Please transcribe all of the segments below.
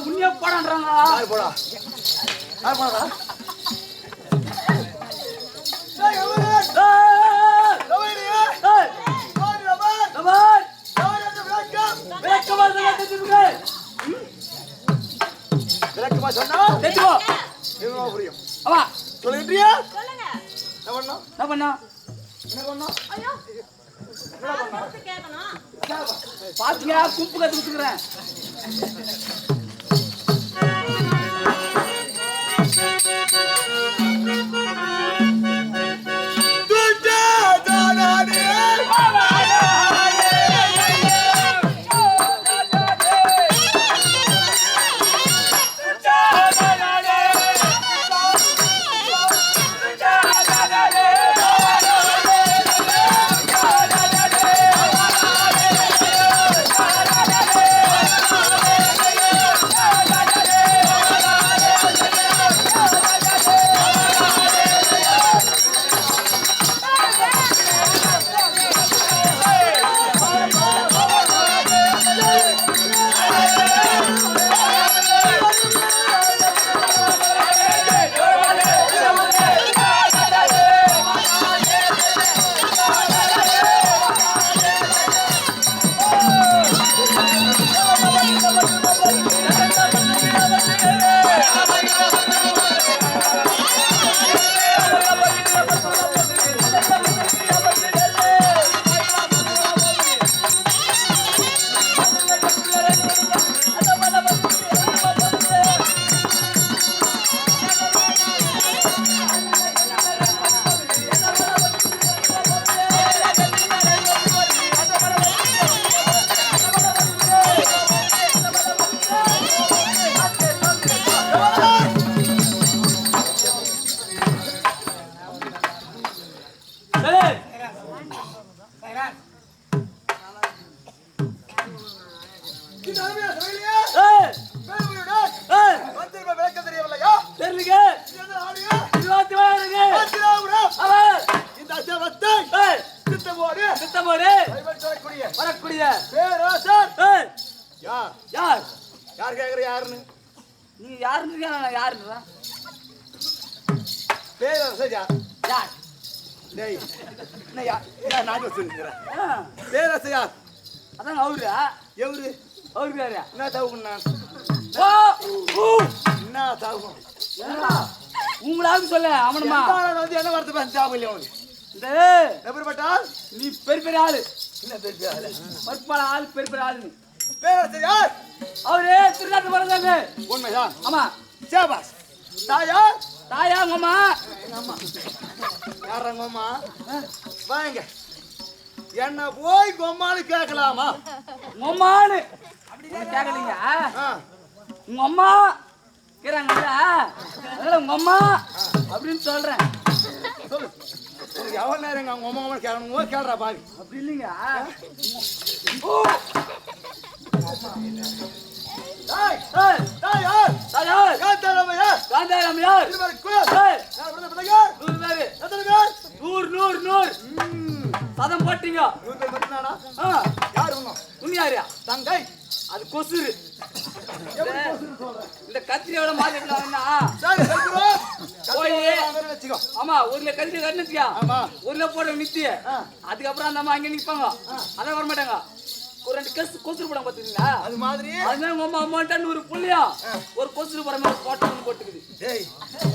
உன்னைய போடான்றாங்க. யார் போடா? யார் போடா? டேய் அவரே. டேய். டேய். டேய். போடு ரமன். ரமன். ரமன் விளக்கம். விளக்கமா சொல்லுங்க. விளக்கமா சொன்னா தெரியுமா? என்ன புரியும்? அவா சொல்லுறியா? சொல்லுங்க. என்ன பண்ணா? என்ன பண்ணா? என்ன பண்ணா? ஐயோ. என்ன பண்ணா? கேக்கணும். பாத்தியா குப்பு கத்து குத்துறேன். யார் யார் கேக்குற யாருன்னு? நீ யாருன்னு நான் யாருன்றா பேரரசர் யார்? யார் டேய் என்ன யார் நான் சொல்லிக்கிறேன். பேரரசர் யார்? அதான் அவரா எவரு? அவருக்கு யாரு என்ன தவுக்குண்ணா? என்ன தவுக்கும்? உங்களாவது சொல்ல அவனுமா வந்து என்ன வார்த்தை பேச தாவு இல்லை உனக்கு? இந்த எப்படிப்பட்டால் நீ பெரிய பெரிய ஆளு என்ன பெரிய ஆளு? பற்பால ஆள் பெரிய பெரிய ஆளு. பேரரசர் யார்? அவரே திருநாட்டு வரதாங்க. உண்மைதான். ஆமா. சேபாஸ். தாயா? தாயா உங்க அம்மா. எங்க அம்மா. யார் உங்க அம்மா? வாங்க. என்ன போய் கொம்மான்னு கேட்கலாமா? உம்மானு அப்படி கேட்கலீங்க. உங்க அம்மா கேக்குறாங்கல்ல, அதனால உங்க அம்மா அப்படின்னு சொல்றேன். சொல்லு. உனக்கு எவ்வளவு நேரம் அவங்க அம்மா கேட்கணும் கேள்றா பாவி. அப்படி இல்லைங்க. சதம் போட்டீங்க. தங்கை அது கொசுரு. இந்த கத்திரியோட மாத்திக்கலாம்னா ஆமா ஊர்ல கத்திரி கண்ணுச்சியா ஊர்ல போட நித்திய அதுக்கப்புறம் அந்த அம்மா அங்க நிப்பாங்க. அதான் வரமாட்டாங்க. ஒரு 2 கொசுறு படம் பாத்துக்கீங்களா? அது மாதிரி அதுதான் உங்க அம்மா அம்மாட்டான்னு ஒரு புள்ளியா ஒரு கொசுறு படம் போட்டு போட்டுக்குது.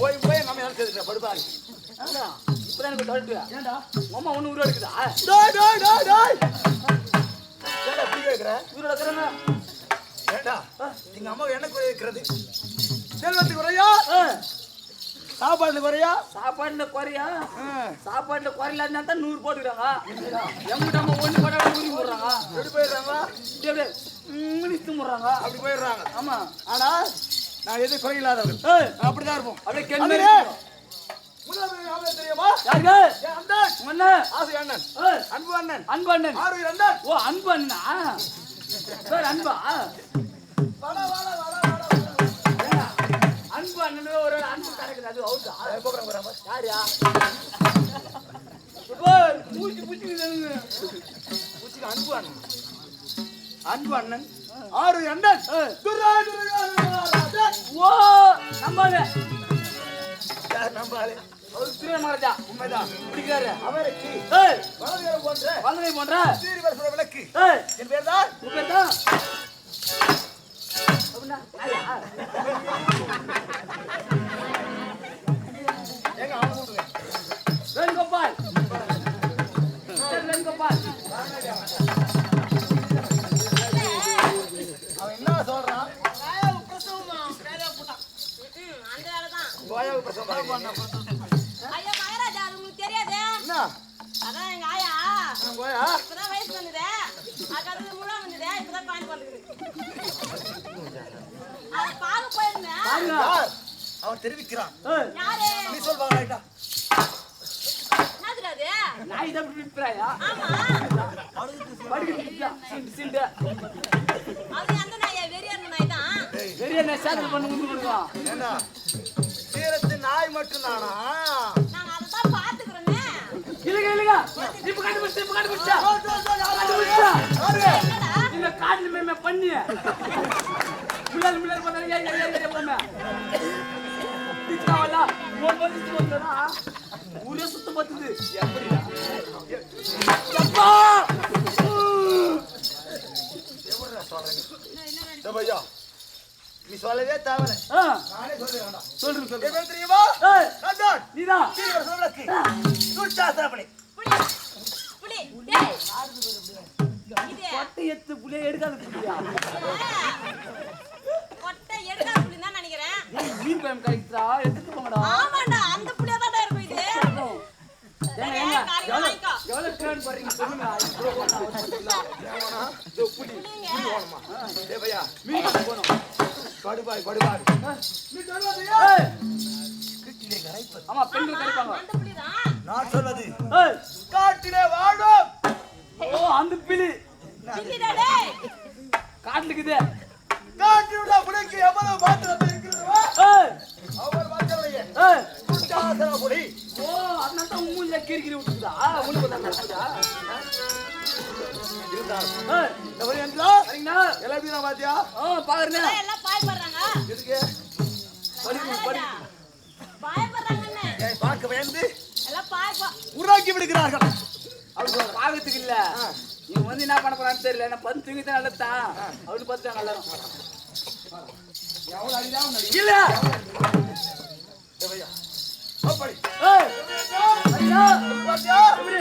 போய் போய் நம்ம எனக்கு படுப்பாங்க. இப்பதான் எனக்கு டவுட். ஏன்டா உங்க அம்மா ஒண்ணு உருவா எடுக்குதா? எங்க அம்மா என்ன குறைக்கிறது? செல்வத்துக்கு குறையா? சாப்பாடுல குறையா? சாப்பாடுல குறையா? சாப்பாடுல குறையில தான் 100 போட்டுக்கிறாங்க. எங்கிட்ட அம்மா ஒண்ணு போட்டா 100 போடுறாங்க. எப்படி போயிடுறாங்க? மினிஸ்து போடுறாங்க. அப்படி போயிடுறாங்க. ஆமா. ஆனா நான் எது குறையில்லாதவர்கள். அப்படிதான் இருப்போம். அப்படியே கேள்வி தெரியுமா? யாருங்க? அண்ணன். அண்ணன். ஆசை அண்ணன். அன்பு அண்ணன். அன்பு அண்ணன். ஆறு அண்ணன். ஓ அன்பு அண்ணா. பேர் அன்பா? அன்பு அண்ணன் ஒரு அன்பு கிடைக்குது. அது அவுட்டா? யாரியா? பூச்சி பூச்சி அன்பு அண்ணன். அன்பு அண்ணன். ஆறு அண்ணன். ஓ நம்பாலே. யார் நம்பாலே? அவர் திரு மகாராஜா. உண்மைதான். பிடிக்காரு. அவருக்கு வலதுகை போன்ற சீரி வருஷ விளக்கு. என் பேர் தான். உன் பேர் தான். அப்படின்னா எங்க அவன் கூப்பிடுங்க. வேணுகோபால். வேணுகோபால். அவன் என்ன சொல்றான்? கோயாவு பிரசவம். ஐயா மகாராஜா அது உங்களுக்கு தெரியாதே? என்ன? அதான் எங்க ஆயா. கோயா? இப்பதான் வயசு வந்ததே. அதுக்கு முள்ள வந்ததே. இப்பதான் பாயிண்ட் வந்துக்குது. அது பாக்க போயிருந்தேன். யார்? அவன் தெரிவிக்கிறான். யாரு? நீ சொல் பாக்கலைடா. என்னது அது? நாய் தான் பிடிப்பறாயா? ஆமா. படிக்கிறியா? சிண்டு. அது அந்த நாயா வெறியான நாய் தான். வெறிய நான் சேட்டல் பண்ணி விடுறா. என்ன? சீரத்து நாய் மட்டும் தானா? நான் அத தான் பாத்துக்கறேனே. இல்லங்க. இப்ப கண்டுபிடிச்சா. இந்த காட்ல மேமே பண்ணி. முள்ளல் பண்ணா ஏய் போமா. திட்டாவல. போட்டு வந்தா. ஊரே சுத்த பத்துது. எப்படிடா? அப்பா! எவரா சொல்றீங்க? டபையா. நீ சொல்லவே தேவல. நானே சொல்றேன்டா. சொல்றேன். என்ன தெரியுமா? நந்தன். நீதான். சீரி வருஷ விளக்கு. சூச்சாஸ்திரப்படி. புடி. டேய். இது கொட்டை எத்து புளிய எடுக்காத புளியா. கொட்டை எடுக்காத புடி தான் நினைக்கிறேன். மீன் பயம் கைத்ரா எடுத்து போங்கடா. ஆமாடா அந்த புளியா தான் இருக்கும் இது. எவ்வளவு ட்ரெயின் பண்றீங்க சொல்லுங்க. இவ்ளோ போனா ஏவனா? இது புடி. போணுமா? டேபையா. மீன் போணும். படுபாய். நீ சொல்றதையா? கிட்டிலே கரைப்பது. ஆமா பெண்கள் கரைப்பாங்க. அந்த புடி தான். நான் சொல்றது. ஏய் காட்டிலே வாடும். ஓ அந்த பிலி. பில்லிடா டேய். காட்லுக்குதே. காட்டிலுள்ள புலிக்கு எவ்வளவு பாத்திரம் இருக்கிறதோ ஏய் அவர் வாக்கலையே. ஏய் பஞ்சாசன பொடி. ஓ அதனால தான் மூஞ்சில கிறுகிறு விட்டுதா மூஞ்சி போட்டா இருந்தாலும் இந்த மாதிரி என்றால் சரிங்களா எல்லாத்தையும் நான் பாத்தியா பாக்குறேன் எல்லாம் பாய்படுறாங்க. எதுக்கு பயப்படுறாங்கன்னு பார்க்க பயந்து எல்லாம் பாய்பா உருவாக்கி விடுகிறார்கள். அப்படி சொல்ற பாகத்துக்கு இல்ல இவன் வந்து என்ன பண்ண போறான்னு தெரியல நான் பந்து தூங்கிதான் நல்லதான் அவனு பார்த்துட்டாங்க எல்லாரும் எவ்வளவு அடிதான் இல்ல அப்படி ஐயா பாத்தியா எப்படி?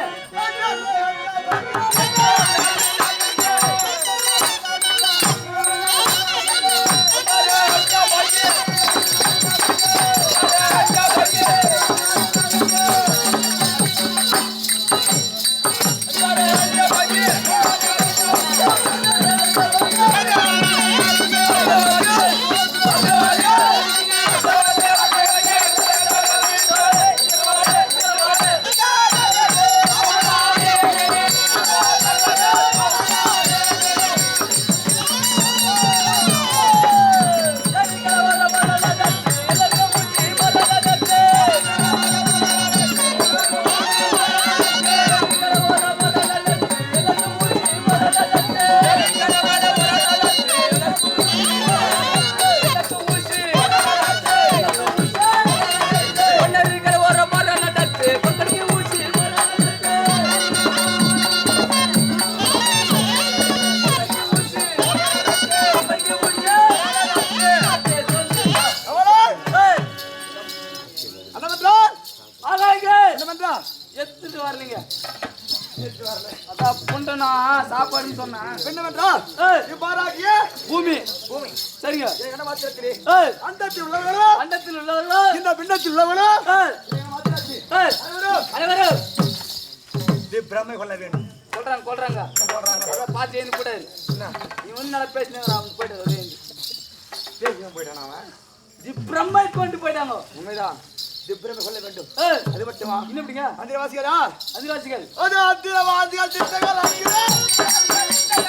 எடுத்துட்டு வரலீங்க அதான் புண்டனா சாப்பாடுன்னு சொன்னேன் என்னவென்றால் இவ்வாறாகிய பூமி பூமி சரிங்க என்ன மாத்திரத்திலே ஏய் அண்டத்தில் உள்ளவர்களோ அண்டத்தில் உள்ளவர்களோ இந்த பிண்டத்தில் உள்ளவர்களோ ஏய் ஏய் அனைவரும் பிரமை கொள்ள வேண்டும் கொள்றாங்க பார்த்து ஏந்து போட்டாரு நீ வந்து நல்லா பேசினாங்க அவங்க போயிட்டு பேசியும் போயிட்டான் அவன் பிரம்மை கொண்டு போயிட்டாங்க உண்மைதான் திப்ரமை கொள்ள வேண்டும் ஏய் அது மட்டுமா இன்னும் எப்படிங்க அந்திரவாசிகளா அதிகாரிகள் அது அந்திரவாசிகள் திட்டங்கள் அடிக்கிறேன்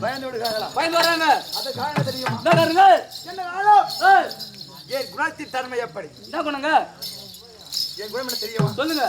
பயந்து விடுகிறார்களா பயந்து வராங்க அது காரணம் தெரியுமா என்ன காரணம் என் குணத்தின் தன்மை எப்படி என்ன பண்ணுங்க என் குணம் என்ன தெரியுமா சொல்லுங்க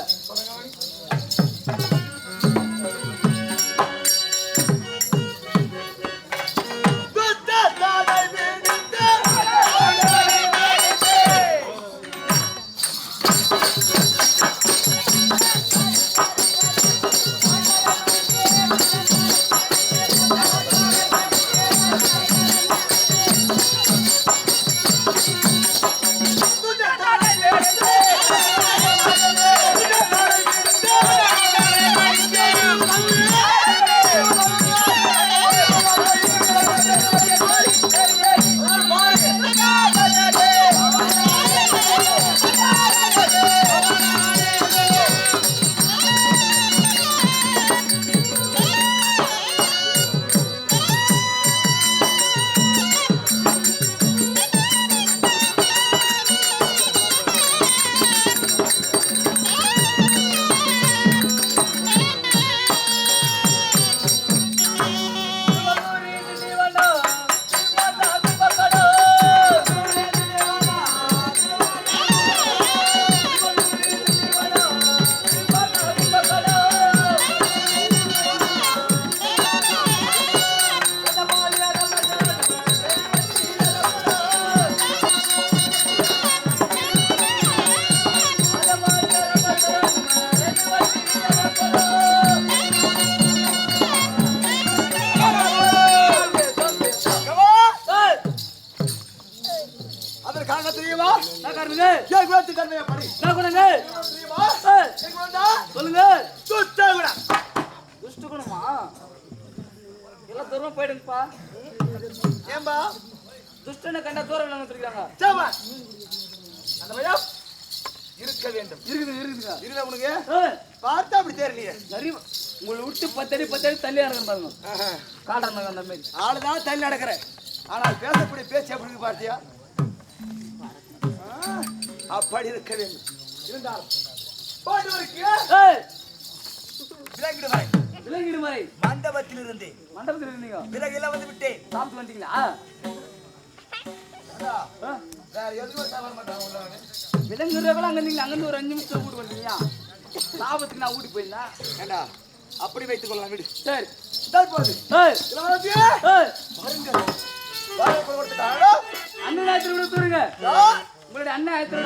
தூரம் போயிடுங்கப்பா. ஏம்பா துஷ்டனை கண்டா தூரம் வந்துருக்காங்க. சாமா அந்த பையன் இருக்க வேண்டும். இருக்குதுங்க. இருல உனக்கு பார்த்தா அப்படி தெரியலையே. நிறைய உங்களை விட்டு 10 அடி தள்ளி இறங்குற பாருங்க. காட்டுறாங்க அந்த மாதிரி. ஆளுதான் தள்ளி நடக்கிறேன். ஆனால் பேசக்கூடிய பேச்சு எப்படி இருக்கு பார்த்தியா? அப்படி இருக்க வேண்டும். இருந்தாலும் பாட்டு வரைக்கும் விலங்கிடு மாதிரி மண்டபத்தில் இருந்தேன். மண்டபத்தில் இருந்தீங்க. விலகெல்லாம் வந்து விட்டேன். சாப்பிட்டு வந்துட்டீங்களா? வேற எதுவும் சாப்பிட மாட்டாங்க. விலங்குறவெல்லாம் அங்க இருந்தீங்க. அங்கிருந்து ஒரு 5 நிமிஷம் வீட்டு வந்தீங்க. சாபத்துக்கு நான் வீட்டுக்கு போயிருந்தேன். ஏண்டா அப்படி வைத்துக் கொள்ளலாம் விடு. சரி போகுது. அண்ணன் ஆயத்திர விட தூருங்க. உங்களுடைய அண்ணன் ஆயத்திர